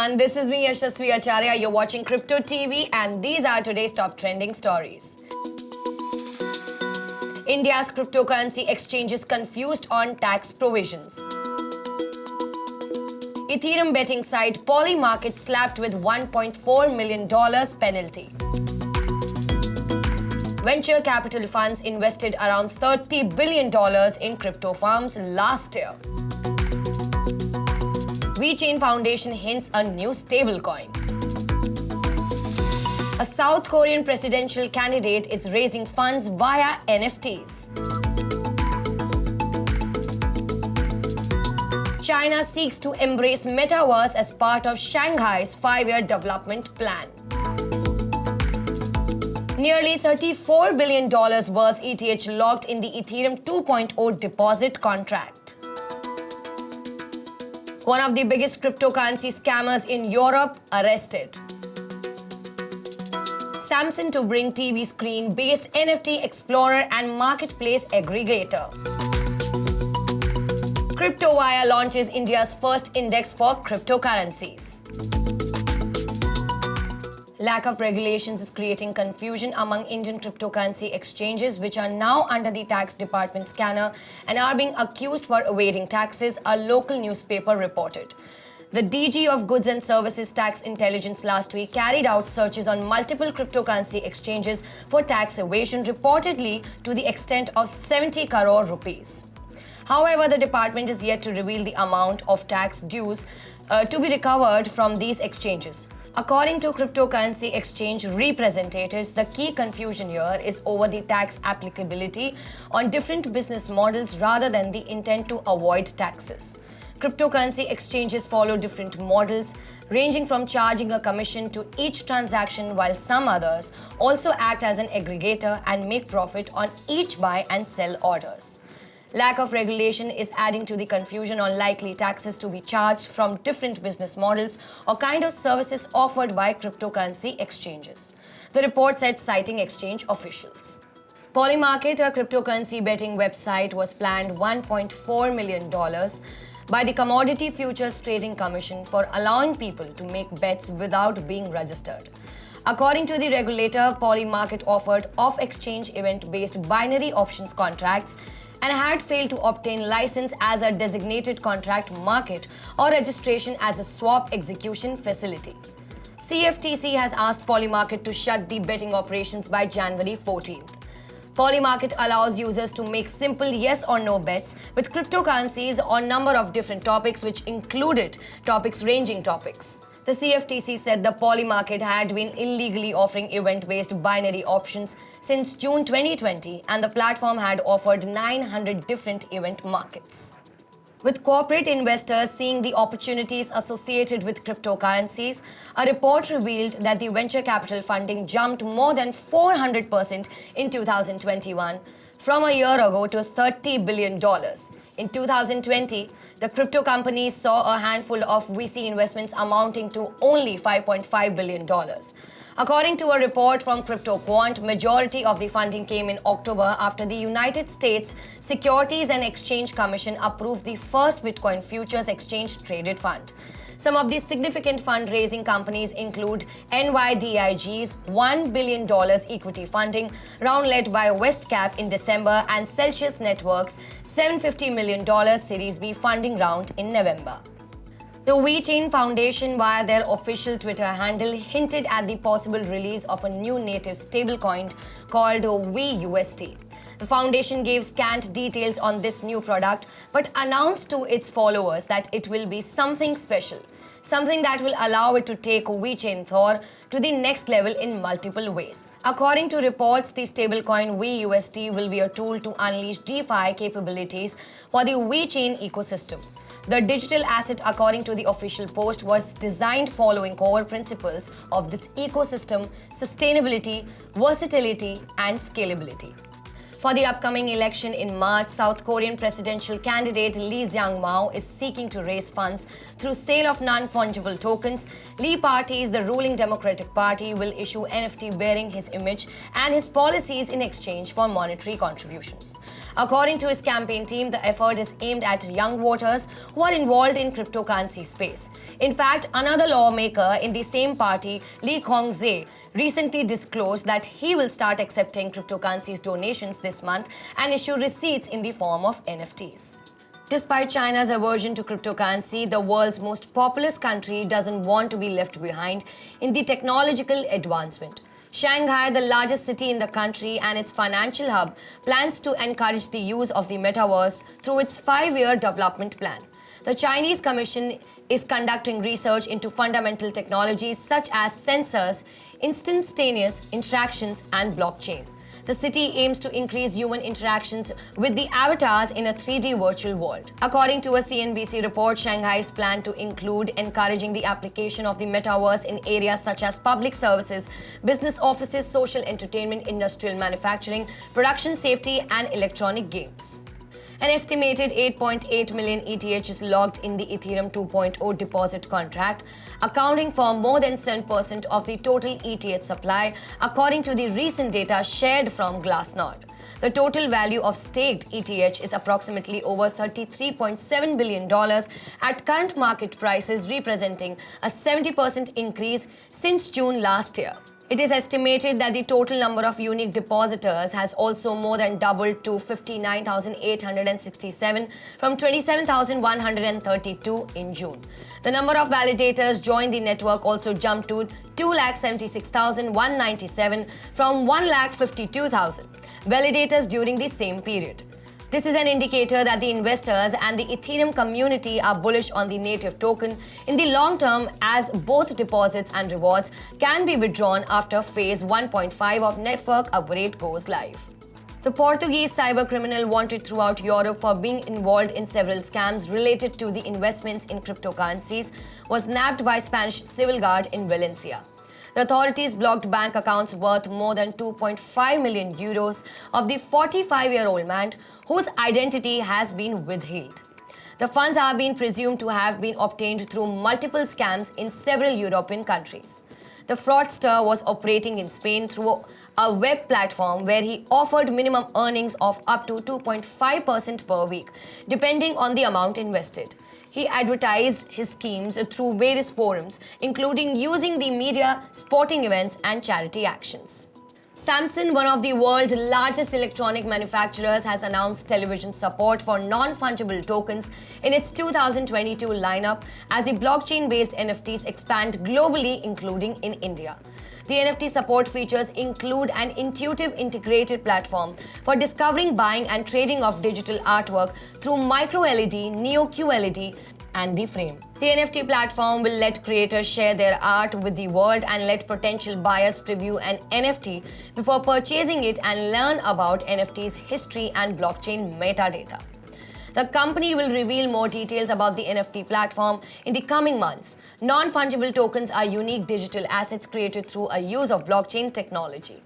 everyone, this is me Yashasvi Acharya. You're watching Crypto TV and these are today's top trending stories. India's cryptocurrency exchanges confused on tax provisions. Ethereum betting site Polymarket slapped with $1.4 million penalty. Venture capital funds invested around $30 billion in crypto firms last year. WeChain Foundation hints a new stablecoin. A South Korean presidential candidate is raising funds via NFTs. China seeks to embrace metaverse as part of Shanghai's 5-year development plan. Nearly $34 billion worth ETH locked in the Ethereum 2.0 deposit contract. One of the biggest cryptocurrency scammers in Europe arrested. Samsung to bring TV screen-based NFT explorer and marketplace aggregator. CryptoWire launches India's first index for cryptocurrencies. Lack of regulations is creating confusion among Indian cryptocurrency exchanges, which are now under the tax department scanner and are being accused for evading taxes, a local newspaper reported. The DG of Goods and Services Tax Intelligence last week carried out searches on multiple cryptocurrency exchanges for tax evasion, reportedly to the extent of 70 crore rupees. However, the department is yet to reveal the amount of tax dues to be recovered from these exchanges. According to cryptocurrency exchange representatives, the key confusion here is over the tax applicability on different business models rather than the intent to avoid taxes. Cryptocurrency exchanges follow different models, ranging from charging a commission to each transaction, while some others also act as an aggregator and make profit on each buy and sell orders. Lack of regulation is adding to the confusion on likely taxes to be charged from different business models or kind of services offered by cryptocurrency exchanges. The report said, citing exchange officials. Polymarket, a cryptocurrency betting website, was planned $1.4 million by the Commodity Futures Trading Commission for allowing people to make bets without being registered. According to the regulator, Polymarket offered off-exchange event-based binary options contracts and had failed to obtain license as a designated contract market or registration as a swap execution facility. CFTC has asked Polymarket to shut the betting operations by January 14th. Polymarket allows users to make simple yes or no bets with cryptocurrencies on a number of different topics, which included topics. The CFTC said the Polymarket had been illegally offering event-based binary options since June 2020, and the platform had offered 900 different event markets. With corporate investors seeing the opportunities associated with cryptocurrencies, a report revealed that the venture capital funding jumped more than 400% in 2021, from a year ago to $30 billion. In 2020, the crypto companies saw a handful of VC investments amounting to only $5.5 billion. According to a report from CryptoQuant, majority of the funding came in October after the United States Securities and Exchange Commission approved the first Bitcoin futures exchange traded fund. Some of these significant fundraising companies include NYDIG's $1 billion equity funding round led by Westcap in December and Celsius Networks' $750 million Series B funding round in November. The WeChain Foundation, via their official Twitter handle, hinted at the possible release of a new native stablecoin called WeUST. The foundation gave scant details on this new product, but announced to its followers that it will be something special, something that will allow it to take WeChain Thor to the next level in multiple ways. According to reports, the stablecoin WeUST will be a tool to unleash DeFi capabilities for the WeChain ecosystem. The digital asset, according to the official post, was designed following core principles of this ecosystem: sustainability, versatility, and scalability. For the upcoming election in March, South Korean presidential candidate Lee Jae-myung is seeking to raise funds through sale of non-fungible tokens. Lee Party's the ruling Democratic Party will issue NFT bearing his image and his policies in exchange for monetary contributions. According to his campaign team, the effort is aimed at young voters who are involved in cryptocurrency space. In fact, another lawmaker in the same party, Lee Kong-zae, recently disclosed that he will start accepting cryptocurrencies donations this month and issue receipts in the form of NFTs. Despite China's aversion to cryptocurrency, the world's most populous country doesn't want to be left behind in the technological advancement. Shanghai, the largest city in the country and its financial hub, plans to encourage the use of the metaverse through its 5-year development plan. The Chinese Commission is conducting research into fundamental technologies such as sensors, instantaneous interactions, and blockchain. The city aims to increase human interactions with the avatars in a 3D virtual world. According to a CNBC report, Shanghai's plan to include encouraging the application of the metaverse in areas such as public services, business offices, social entertainment, industrial manufacturing, production safety, and electronic games. An estimated 8.8 million ETH is logged in the Ethereum 2.0 deposit contract, accounting for more than 7% of the total ETH supply, according to the recent data shared from Glassnode. The total value of staked ETH is approximately over $33.7 billion at current market prices, representing a 70% increase since June last year. It is estimated that the total number of unique depositors has also more than doubled to 59,867 from 27,132 in June. The number of validators joined the network also jumped to 276,197 from 152,000 validators during the same period. This is an indicator that the investors and the Ethereum community are bullish on the native token in the long term, as both deposits and rewards can be withdrawn after phase 1.5 of network upgrade goes live. The Portuguese cybercriminal wanted throughout Europe for being involved in several scams related to the investments in cryptocurrencies was nabbed by Spanish civil guard in Valencia. The authorities blocked bank accounts worth more than 2.5 million euros of the 45-year-old man whose identity has been withheld. The funds are being presumed to have been obtained through multiple scams in several European countries. The fraudster was operating in Spain through a web platform where he offered minimum earnings of up to 2.5% per week, depending on the amount invested. He advertised his schemes through various forums, including using the media, sporting events, and charity actions. Samsung, one of the world's largest electronic manufacturers, has announced television support for non-fungible tokens in its 2022 lineup as the blockchain-based NFTs expand globally, including in India. The NFT support features include an intuitive integrated platform for discovering, buying, and trading of digital artwork through micro-LED, Neo-QLED, and the frame. The NFT platform will let creators share their art with the world and let potential buyers preview an NFT before purchasing it and learn about NFT's history and blockchain metadata. The company will reveal more details about the NFT platform in the coming months. Non-fungible tokens are unique digital assets created through a use of blockchain technology.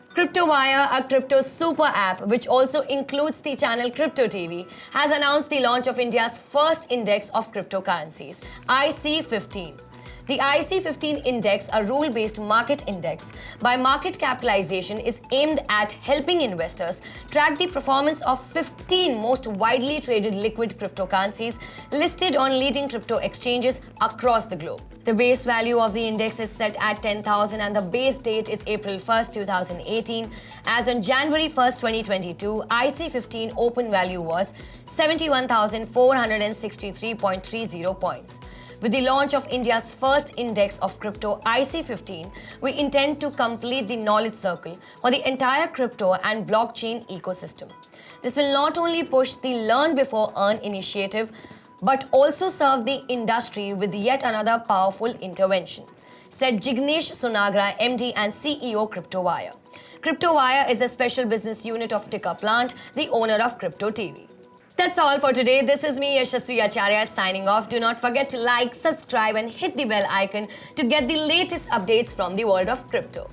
CryptoWire, a crypto super app which also includes the channel Crypto TV, has announced the launch of India's first index of cryptocurrencies, IC15. The IC15 index, a rule-based market index by market capitalization, is aimed at helping investors track the performance of 15 most widely traded liquid cryptocurrencies listed on leading crypto exchanges across the globe. The base value of the index is set at 10,000 and the base date is April 1st, 2018. As on January 1st, 2022, IC15 open value was 71,463.30 points. With the launch of India's first index of crypto, IC15, we intend to complete the knowledge circle for the entire crypto and blockchain ecosystem. This will not only push the Learn Before Earn initiative, but also serve the industry with yet another powerful intervention, said Jignesh Sunagra, MD and CEO CryptoWire. CryptoWire is a special business unit of Ticker Plant, the owner of Crypto TV. That's all for today. This is me, Yashasvi Acharya, signing off. Do not forget to like, subscribe, and hit the bell icon to get the latest updates from the world of crypto.